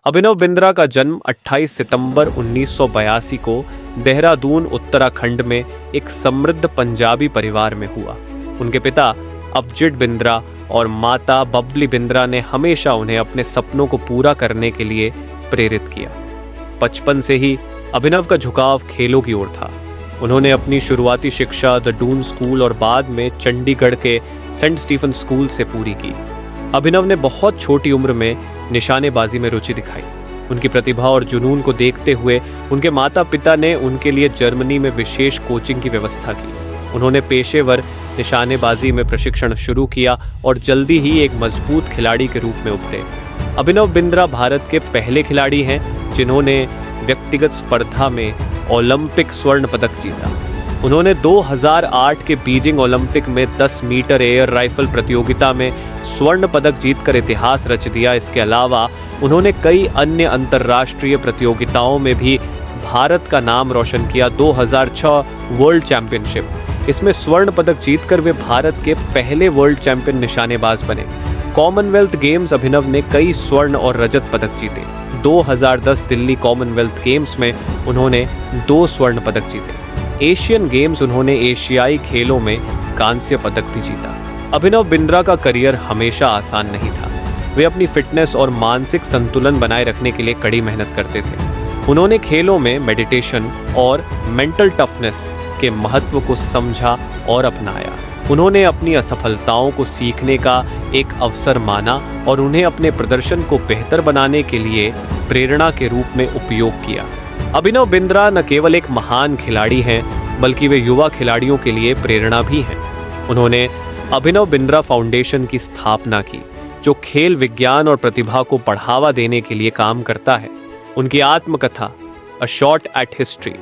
अभिनव बिंद्रा का जन्म 28 सितंबर 1982 को देहरादून उत्तराखंड में एक समृद्ध पंजाबी परिवार में हुआ। उनके पिता अभिजीत बिंद्रा और माता बबली बिंद्रा ने हमेशा उन्हें अपने सपनों को पूरा करने के लिए प्रेरित किया। बचपन से ही अभिनव का झुकाव खेलों की ओर था। उन्होंने अपनी शुरुआती शिक्षा द डून स्कूल और बाद में चंडीगढ़ के सेंट स्टीफन स्कूल से पूरी की। अभिनव ने बहुत छोटी उम्र में निशानेबाजी में रुचि दिखाई। उनकी प्रतिभा और जुनून को देखते हुए उनके माता पिता ने उनके लिए जर्मनी में विशेष कोचिंग की व्यवस्था की। उन्होंने पेशेवर निशानेबाजी में प्रशिक्षण शुरू किया और जल्दी ही एक मजबूत खिलाड़ी के रूप में उभरे। अभिनव बिंद्रा भारत के पहले खिलाड़ी हैं जिन्होंने व्यक्तिगत स्पर्धा में ओलंपिक स्वर्ण पदक जीता। उन्होंने 2008 के बीजिंग ओलंपिक में 10 मीटर एयर राइफल प्रतियोगिता में स्वर्ण पदक जीतकर इतिहास रच दिया। इसके अलावा उन्होंने कई अन्य अंतर्राष्ट्रीय प्रतियोगिताओं में भी भारत का नाम रोशन किया। 2006 वर्ल्ड चैंपियनशिप, इसमें स्वर्ण पदक जीतकर वे भारत के पहले वर्ल्ड चैंपियन निशानेबाज बने। कॉमनवेल्थ गेम्स अभिनव ने कई स्वर्ण और रजत पदक जीते। 2010 दिल्ली कॉमनवेल्थ गेम्स में उन्होंने 2 स्वर्ण पदक जीते। एशियन गेम्स उन्होंने एशियाई खेलों में कांस्य पदक भी जीता। अभिनव बिंद्रा का करियर हमेशा आसान नहीं था। वे अपनी फिटनेस और मानसिक संतुलन बनाए रखने के लिए कड़ी मेहनत करते थे। उन्होंने खेलों में मेडिटेशन और मेंटल टफनेस के महत्व को समझा और अपनाया। उन्होंने अपनी असफलताओं को सीखने का एक अवसर माना और उन्हें अपने प्रदर्शन को बेहतर बनाने के लिए प्रेरणा के रूप में उपयोग किया। अभिनव बिंद्रा न केवल एक महान खिलाड़ी हैं, बल्कि वे युवा खिलाड़ियों के लिए प्रेरणा भी हैं। उन्होंने अभिनव बिंद्रा फाउंडेशन की स्थापना की, जो खेल विज्ञान और प्रतिभा को बढ़ावा देने के लिए काम करता है। उनकी आत्मकथा a shot at history,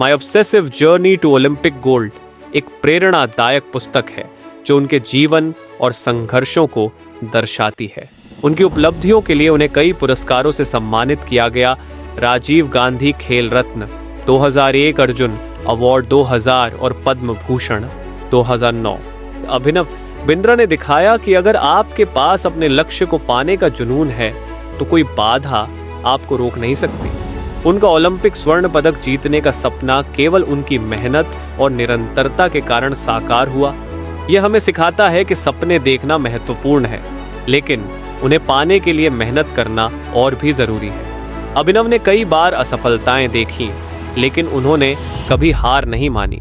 my obsessive journey to Olympic gold एक प्रेरणादायक पुस्तक है जो उनके जीवन और संघर्षों को दर्शाती है। उनकी उपलब्धियों के लिए उन्हें कई पुरस्कारों से सम्मानित किया गया। राजीव गांधी खेल रत्न 2001, अर्जुन अवार्ड 2000 और पद्म भूषण 2009। अभिनव बिंद्रा ने दिखाया कि अगर आपके पास अपने लक्ष्य को पाने का जुनून है तो कोई बाधा आपको रोक नहीं सकती। उनका ओलंपिक स्वर्ण पदक जीतने का सपना केवल उनकी मेहनत और निरंतरता के कारण साकार हुआ। यह हमें सिखाता है कि सपने देखना महत्वपूर्ण है, लेकिन उन्हें पाने के लिए मेहनत करना और भी जरूरी है। अभिनव ने कई बार असफलताएं देखी, लेकिन उन्होंने कभी हार नहीं मानी।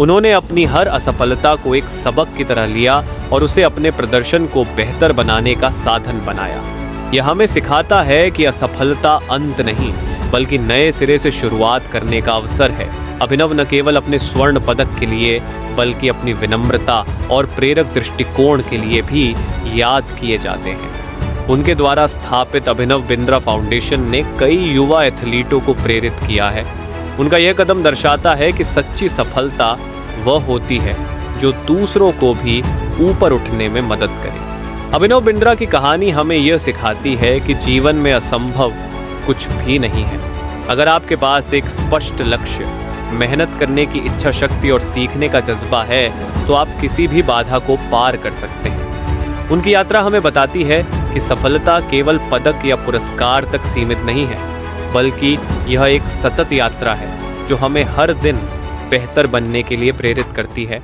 उन्होंने अपनी हर असफलता को एक सबक की तरह लिया और उसे अपने प्रदर्शन को बेहतर बनाने का साधन बनाया। यह हमें सिखाता है कि असफलता अंत नहीं, बल्कि नए सिरे से शुरुआत करने का अवसर है। अभिनव न केवल अपने स्वर्ण पदक के लिए, बल्कि अपनी विनम्रता और प्रेरक दृष्टिकोण के लिए भी याद किए जाते हैं। उनके द्वारा स्थापित अभिनव बिंद्रा फाउंडेशन ने कई युवा एथलीटों को प्रेरित किया है। उनका यह कदम दर्शाता है कि सच्ची सफलता वह होती है जो दूसरों को भी ऊपर उठने में मदद करे। अभिनव बिंद्रा की कहानी हमें यह सिखाती है कि जीवन में असंभव कुछ भी नहीं है। अगर आपके पास एक स्पष्ट लक्ष्य, मेहनत करने की इच्छा शक्ति और सीखने का जज्बा है, तो आप किसी भी बाधा को पार कर सकते हैं। उनकी यात्रा हमें बताती है कि सफलता केवल पदक या पुरस्कार तक सीमित नहीं है, बल्कि यह एक सतत यात्रा है जो हमें हर दिन बेहतर बनने के लिए प्रेरित करती है।